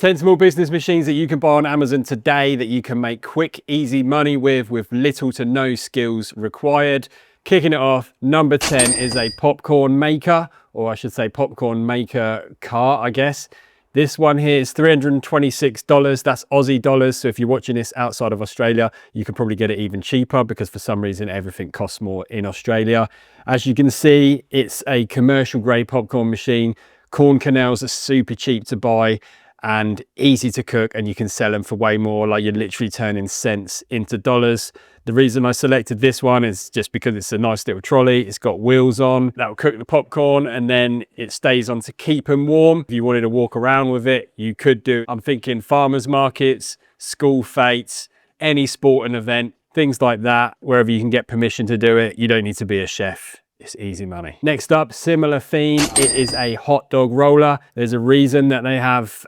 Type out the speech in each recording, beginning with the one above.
10 small business machines that you can buy on Amazon today that you can make quick, easy money with little to no skills required. Kicking it off, number 10 is a popcorn maker, or I should say popcorn maker cart, I guess. This one here is $326. That's Aussie dollars. So if you're watching this outside of Australia, you can probably get it even cheaper because for some reason everything costs more in Australia. As you can see, it's a commercial grade popcorn machine. Corn kernels are super cheap to buy and easy to cook, and you can sell them for way more. Like, you're literally turning cents into dollars. The reason I selected this one is just because it's a nice little trolley. It's got wheels on that will cook the popcorn, and then it stays on to keep them warm. If you wanted to walk around with it, you could do. I'm thinking farmers markets, school fetes, any sporting event, things like that, wherever you can get permission to do it. You don't need to be a chef. It's easy money. Next up, similar theme, it is a hot dog roller. There's a reason that they have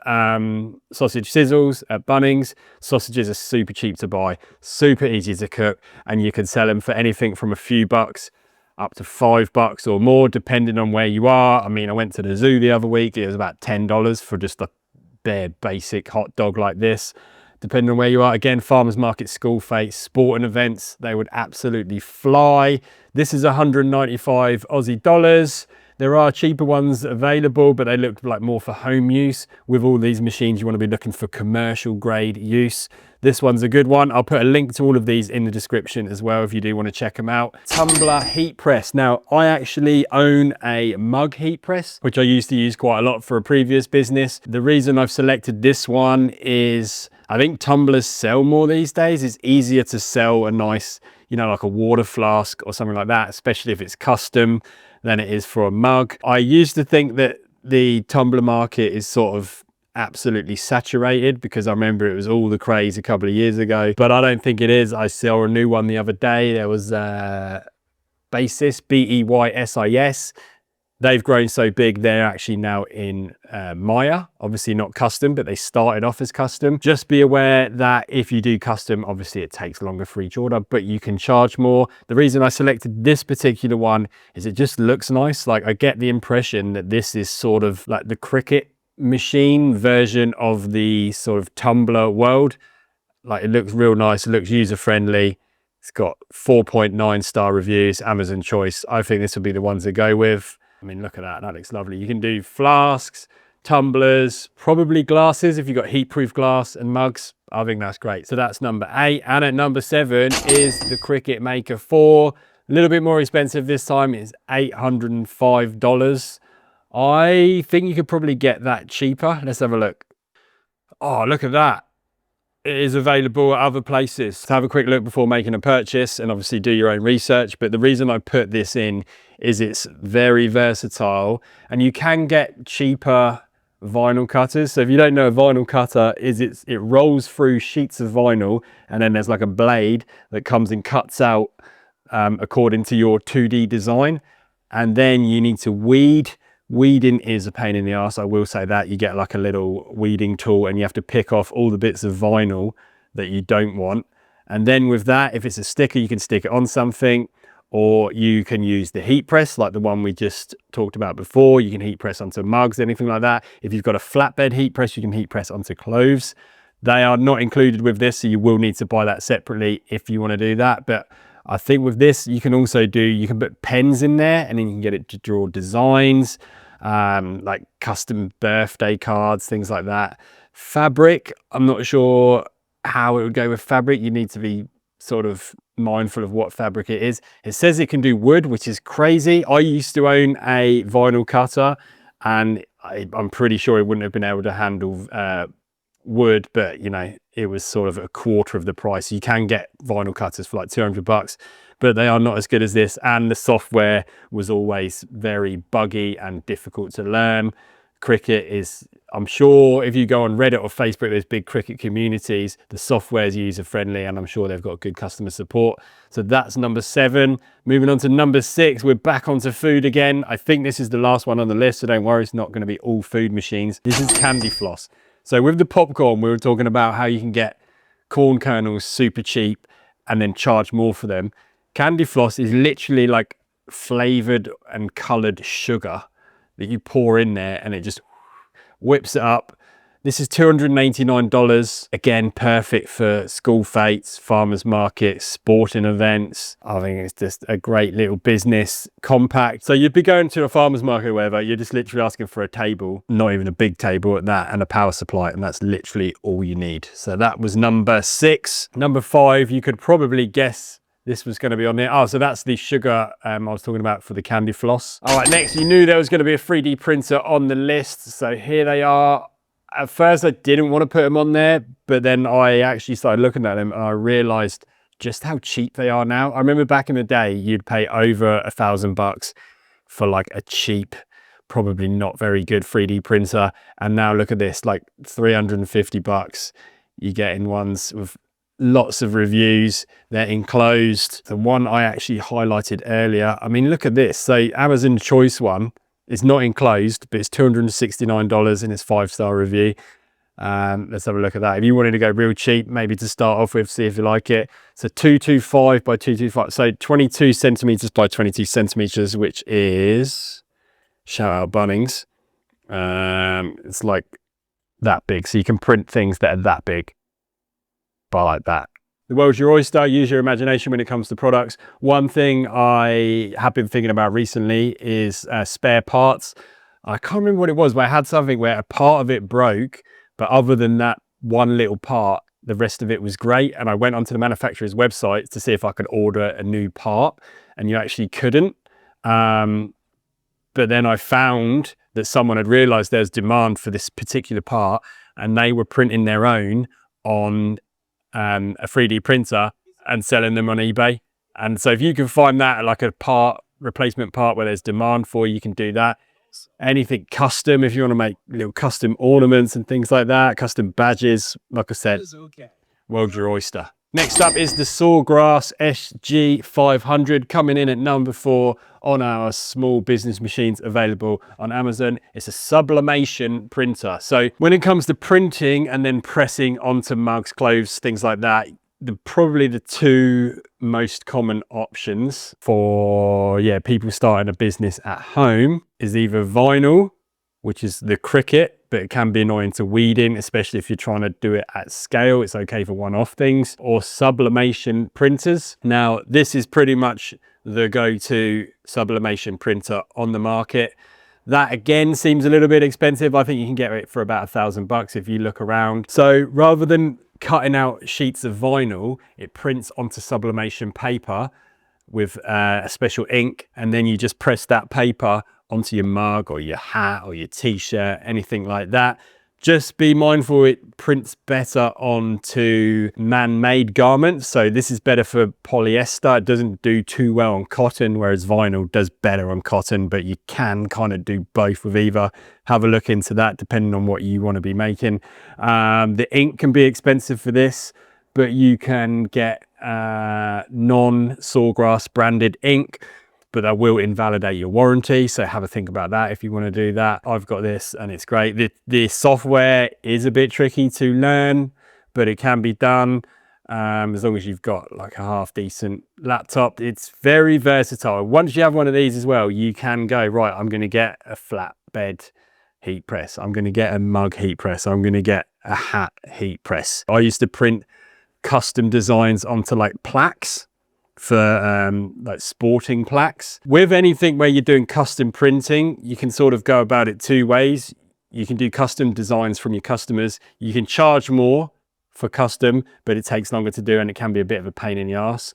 sausage sizzles at Bunnings. Sausages are super cheap to buy, super easy to cook, and you can sell them for anything from a few bucks up to $5 or more, depending on where you are. I mean, I went to the zoo the other week. It was about $10 for just a bare basic hot dog like this. Depending on where you are, again, farmers market, school fetes, sporting events, they would absolutely fly. This is 195 Aussie dollars. There are cheaper ones available, but they look like more for home use. With all these machines, you want to be looking for commercial grade use. This one's a good one. I'll put a link to all of these in the description as well if you do want to check them out. Tumbler heat press. Now, I actually own a mug heat press, which I used to use quite a lot for a previous business. The reason I've selected this one is I think tumblers sell more these days. It's easier to sell a nice, you know, like a water flask or something like that, especially if it's custom, than it is for a mug. I used to think that the tumbler market is sort of absolutely saturated because I remember it was all the craze a couple of years ago, but I don't think it is. I saw a new one the other day. There was Basis, B-E-Y-S-I-S. They've grown so big, they're actually now in Maya. Obviously not custom, but they started off as custom. Just be aware that if you do custom, obviously it takes longer for each order, but you can charge more. The reason I selected this particular one is it just looks nice. Like, I get the impression that this is sort of like the Cricut Machine version of the sort of Tumbler world. Like, it looks real nice, it looks user-friendly. It's got 4.9 star reviews, Amazon choice. I think this will be the ones to go with. I mean, look at that. That looks lovely. You can do flasks, tumblers, probably glasses if you've got heat-proof glass, and mugs. I think that's great. So that's number 8. And at number 7 is the Cricut Maker 4. A little bit more expensive this time. It's $805. I think you could probably get that cheaper. Let's have a look. Oh, look at that. It is available at other places. So have a quick look before making a purchase, and obviously do your own research. But the reason I put this in is it's very versatile, and you can get cheaper vinyl cutters. So if you don't know, a vinyl cutter is it rolls through sheets of vinyl, and then there's like a blade that comes and cuts out according to your 2D design, and then you need to weed. Weeding is a pain in the ass, I will say that. You get like a little weeding tool and you have to pick off all the bits of vinyl that you don't want. And then with that, if it's a sticker, you can stick it on something, or you can use the heat press like the one we just talked about before. You can heat press onto mugs, anything like that. If you've got a flatbed heat press, you can heat press onto clothes. They are not included with this, so you will need to buy that separately if you want to do that. But I think with this, you can also do, you can put pens in there, and then you can get it to draw designs, like custom birthday cards, things like that. Fabric, I'm not sure how it would go with fabric. You need to be sort of mindful of what fabric it is. It says it can do wood, which is crazy. I used to own a vinyl cutter, and I'm pretty sure it wouldn't have been able to handle wood, but you know, it was sort of a quarter of the price. You can get vinyl cutters for like $200, but they are not as good as this, and the software was always very buggy and difficult to learn. Cricut is, I'm sure if you go on Reddit or Facebook, there's big Cricut communities. The software is user friendly, and I'm sure they've got good customer support. So that's number 7. Moving on to number 6, we're back onto food again. I think this is the last one on the list, so don't worry, it's not going to be all food machines. This is candy floss. So with the popcorn, we were talking about how you can get corn kernels super cheap and then charge more for them. Candy floss is literally like flavored and colored sugar that you pour in there, and it just whips it up. This is $289. Again, perfect for school fetes, farmers markets, sporting events. I think it's just a great little business, compact. So you'd be going to a farmers market or whatever, you're just literally asking for a table, not even a big table at that, and a power supply, and that's literally all you need. So that was number 6. Number 5, you could probably guess this was going to be on there. Oh, so that's the sugar I was talking about for the candy floss. All right, next, you knew there was going to be a 3D printer on the list. So here they are. At first, I didn't want to put them on there, but then I actually started looking at them and I realized just how cheap they are now. I remember back in the day, you'd pay over $1,000 for like a cheap, probably not very good 3D printer. And now look at this, like $350. You're getting ones with lots of reviews. They're enclosed. The one I actually highlighted earlier, I mean, look at this. So Amazon Choice one, it's not enclosed, but it's $269 in its 5-star review. Let's have a look at that. If you wanted to go real cheap, maybe to start off with, see if you like it. So 225 by 225, so 22 centimeters by 22 centimeters, which is, shout out Bunnings. It's like that big. So you can print things that are that big by like that. The world's your oyster. Use your imagination when it comes to products. One thing I have been thinking about recently is spare parts. I can't remember what it was, but I had something where a part of it broke, but other than that one little part, the rest of it was great. And I went onto the manufacturer's website to see if I could order a new part, and you actually couldn't. But then I found that someone had realized there's demand for this particular part, and they were printing their own on a 3D printer and selling them on eBay. And so if you can find that like a part, replacement part where there's demand for, you can do that. Anything custom, if you want to make little custom ornaments and things like that, custom badges, like I said, world's your oyster. Next up is the Sawgrass SG500, coming in at number 4 on our small business machines available on Amazon. It's a sublimation printer. So when it comes to printing and then pressing onto mugs, clothes, things like that, probably the 2 most common options for people starting a business at home is either vinyl, which is the Cricut, but it can be annoying to weed in, especially if you're trying to do it at scale. It's okay for one-off things. Or sublimation printers. Now, this is pretty much the go-to sublimation printer on the market. That again seems a little bit expensive. I think you can get it for about $1,000 if you look around. So rather than cutting out sheets of vinyl, it prints onto sublimation paper with a special ink, and then you just press that paper onto your mug or your hat or your t-shirt, anything like that. Just be mindful it prints better onto man-made garments. So this is better for polyester. It doesn't do too well on cotton, whereas vinyl does better on cotton, but you can kind of do both with either. Have a look into that depending on what you want to be making. The ink can be expensive for this, but you can get non-Sawgrass branded ink, but that will invalidate your warranty. So have a think about that if you want to do that. I've got this and it's great. The software is a bit tricky to learn, but it can be done as long as you've got like a half decent laptop. It's very versatile. Once you have one of these as well, you can go, right, I'm going to get a flatbed heat press. I'm going to get a mug heat press. I'm going to get a hat heat press. I used to print custom designs onto like plaques for like sporting plaques. With anything where you're doing custom printing, you can sort of go about it 2 ways. You can do custom designs from your customers. You can charge more for custom, but it takes longer to do and it can be a bit of a pain in the ass.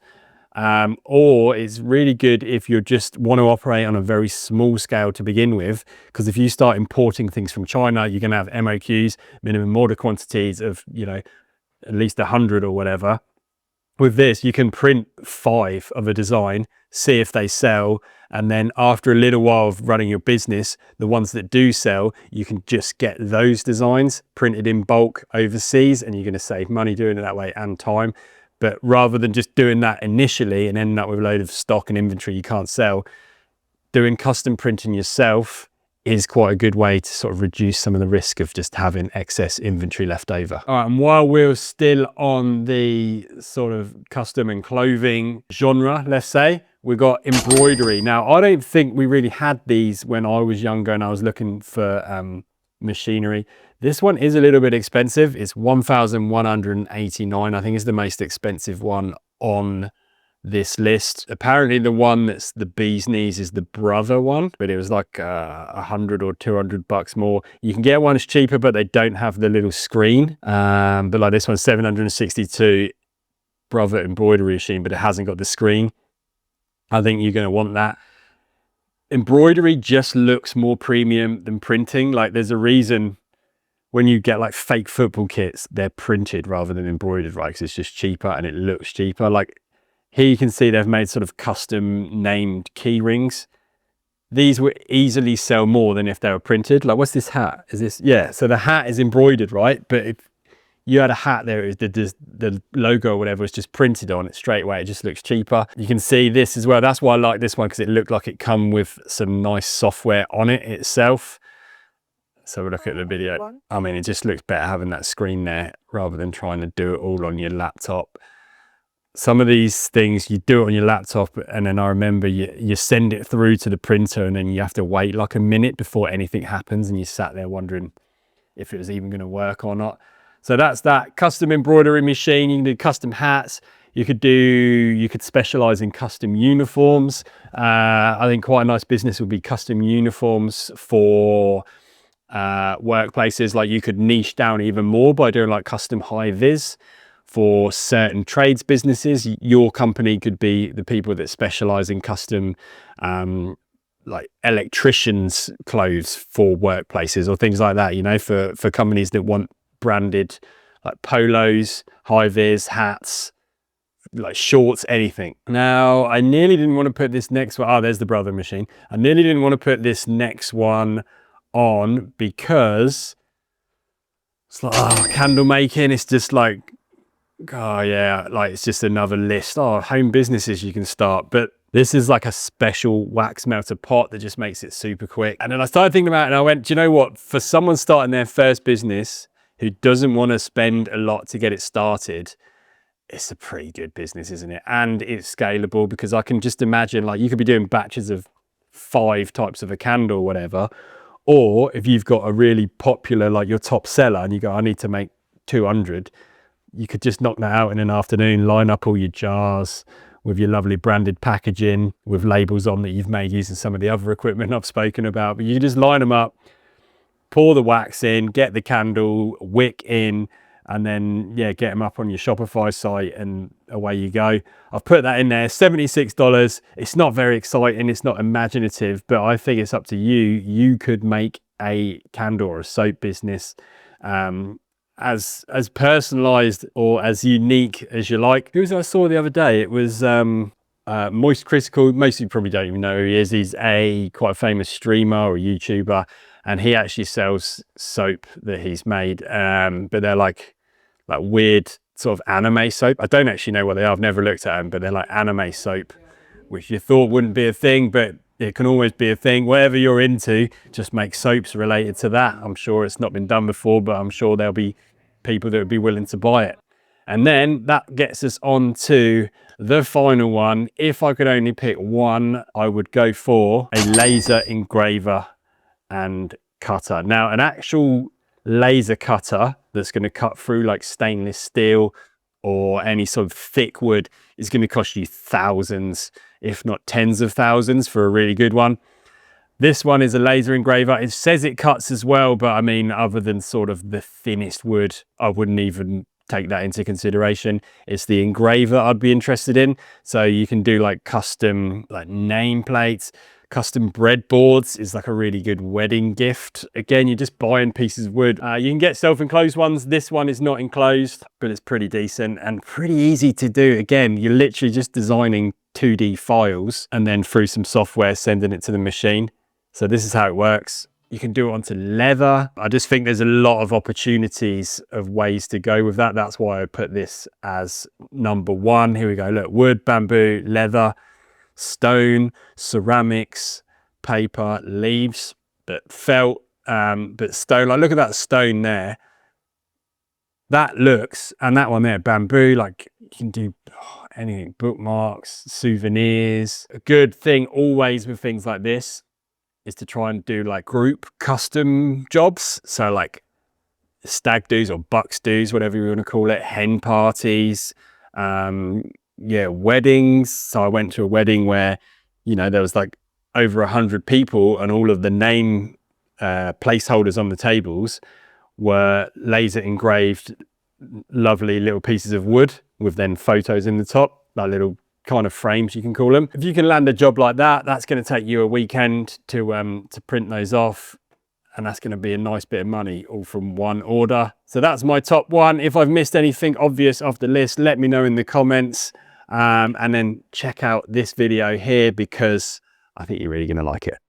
Or it's really good if you just want to operate on a very small scale to begin with, because if you start importing things from China, you're going to have MOQs, minimum order quantities of, you know, at least 100 or whatever. With this, you can print 5 of a design, see if they sell, and then after a little while of running your business, the ones that do sell, you can just get those designs printed in bulk overseas, and you're going to save money doing it that way and time. But rather than just doing that initially and ending up with a load of stock and inventory you can't sell, doing custom printing yourself is quite a good way to sort of reduce some of the risk of just having excess inventory left over. All right, and while we're still on the sort of custom and clothing genre, let's say, we've got embroidery. Now, I don't think we really had these when I was younger and I was looking for machinery. This one is a little bit expensive. It's 1,189. I think it's the most expensive one on this list. Apparently the one that's the bee's knees is the brother one, but it was like 100 or 200 bucks more. You can get ones cheaper, but they don't have the little screen. But like this one's 762, brother embroidery machine, but it hasn't got the screen. I think you're going to want that. Embroidery just looks more premium than printing. Like there's a reason when you get like fake football kits, they're printed rather than embroidered, right? Because it's just cheaper and it looks cheaper. Like here you can see they've made sort of custom named key rings. These would easily sell more than if they were printed. Like what's this hat? Is this, yeah. So the hat is embroidered, right? But if you had a hat there, it was the logo or whatever was just printed on it straight away. It just looks cheaper. You can see this as well. That's why I like this one, because it looked like it come with some nice software on it itself. So we look at the video. I mean, it just looks better having that screen there rather than trying to do it all on your laptop. Some of these things you do it on your laptop, and then I remember you send it through to the printer and then you have to wait like a minute before anything happens, and you sat there wondering if it was even going to work or not. So that's that. Custom embroidery machine. You can do custom hats. You could specialize in custom uniforms. I think quite a nice business would be custom uniforms for workplaces. Like you could niche down even more by doing like custom high vis for certain trades businesses. Your company could be the people that specialize in custom like electricians clothes for workplaces or things like that, you know, for companies that want branded like polos, high vis, hats, like shorts, anything. Now I nearly didn't want to put this next one. Oh, there's the brother machine. I nearly didn't want to put this next one on because it's like, oh, candle making. It's just like, oh yeah, like it's just another list. Oh, home businesses you can start. But this is like a special wax melter pot that just makes it super quick. And then I started thinking about it and I went, do you know what? For someone starting their first business who doesn't want to spend a lot to get it started, it's a pretty good business, isn't it? And it's scalable, because I can just imagine like you could be doing batches of 5 types of a candle or whatever. Or if you've got a really popular, like your top seller, and you go, I need to make 200, you could just knock that out in an afternoon, line up all your jars with your lovely branded packaging with labels on that you've made using some of the other equipment I've spoken about. But you just line them up, pour the wax in, get the candle wick in, and then yeah, get them up on your Shopify site and away you go. I've put that in there, $76. It's not very exciting, it's not imaginative, but I think it's up to you. You could make a candle or a soap business as personalized or as unique as you like. Who was I saw the other day? It was Moist Critical. Most of you probably don't even know who he is. He's quite a famous streamer or YouTuber, and he actually sells soap that he's made, but they're like weird sort of anime soap. I don't actually know what they are. I've never looked at them, but they're like anime soap, which you thought wouldn't be a thing, but it can always be a thing. Whatever you're into, just make soaps related to that. I'm sure it's not been done before, but I'm sure there'll be people that would be willing to buy it. And then that gets us on to the final one. If I could only pick one, I would go for a laser engraver and cutter. Now, an actual laser cutter that's going to cut through like stainless steel or any sort of thick wood is going to cost you thousands, if not tens of thousands, for a really good one. This one is a laser engraver. It says it cuts as well, but I mean, other than sort of the thinnest wood, I wouldn't even take that into consideration. It's the engraver I'd be interested in. So you can do like custom like nameplates, custom breadboards is like a really good wedding gift. Again, you're just buying pieces of wood. You can get self-enclosed ones. This one is not enclosed, but it's pretty decent and pretty easy to do. Again, you're literally just designing 2D files and then through some software, sending it to the machine. So this is how it works. You can do it onto leather. I just think there's a lot of opportunities of ways to go with that. That's why I put this as number 1. Here we go. Look, wood, bamboo, leather, stone, ceramics, paper, leaves, but felt, but stone. Like look at that stone there. That looks, and that one there, bamboo, like you can do anything, bookmarks, souvenirs. A good thing always with things like this is to try and do like group custom jobs. So like stag do's or bucks do's, whatever you want to call it, hen parties, yeah, weddings. So I went to a wedding where, you know, there was like over 100 people and all of the name placeholders on the tables were laser engraved lovely little pieces of wood with then photos in the top, like little kind of frames you can call them. If you can land a job like that, that's going to take you a weekend to print those off, and that's going to be a nice bit of money all from one order. So that's my top one. If I've missed anything obvious off the list, let me know in the comments, and then check out this video here because I think you're really going to like it.